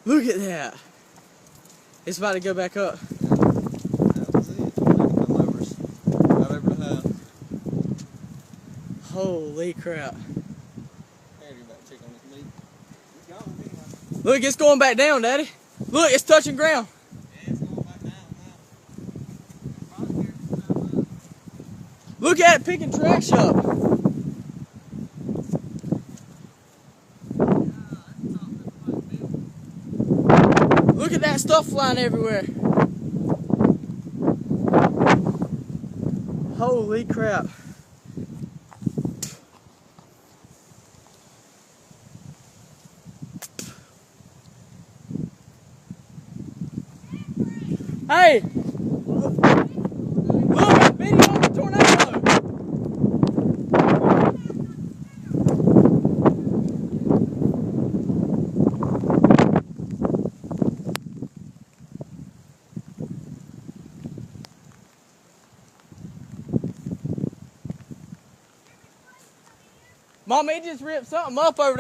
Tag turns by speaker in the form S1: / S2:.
S1: Look at that. It's about to go back up.
S2: That was it. Come over. Right over the house.
S1: Holy crap.
S2: Meat.
S1: Look, it's going back down, Daddy. Look, it's touching ground.
S2: Yeah, it's going back down now.
S1: Look at it picking trash up. Look at that stuff flying everywhere. Holy crap. Hey! Look, I'm video of the tornado! Mom, it just ripped something up over there.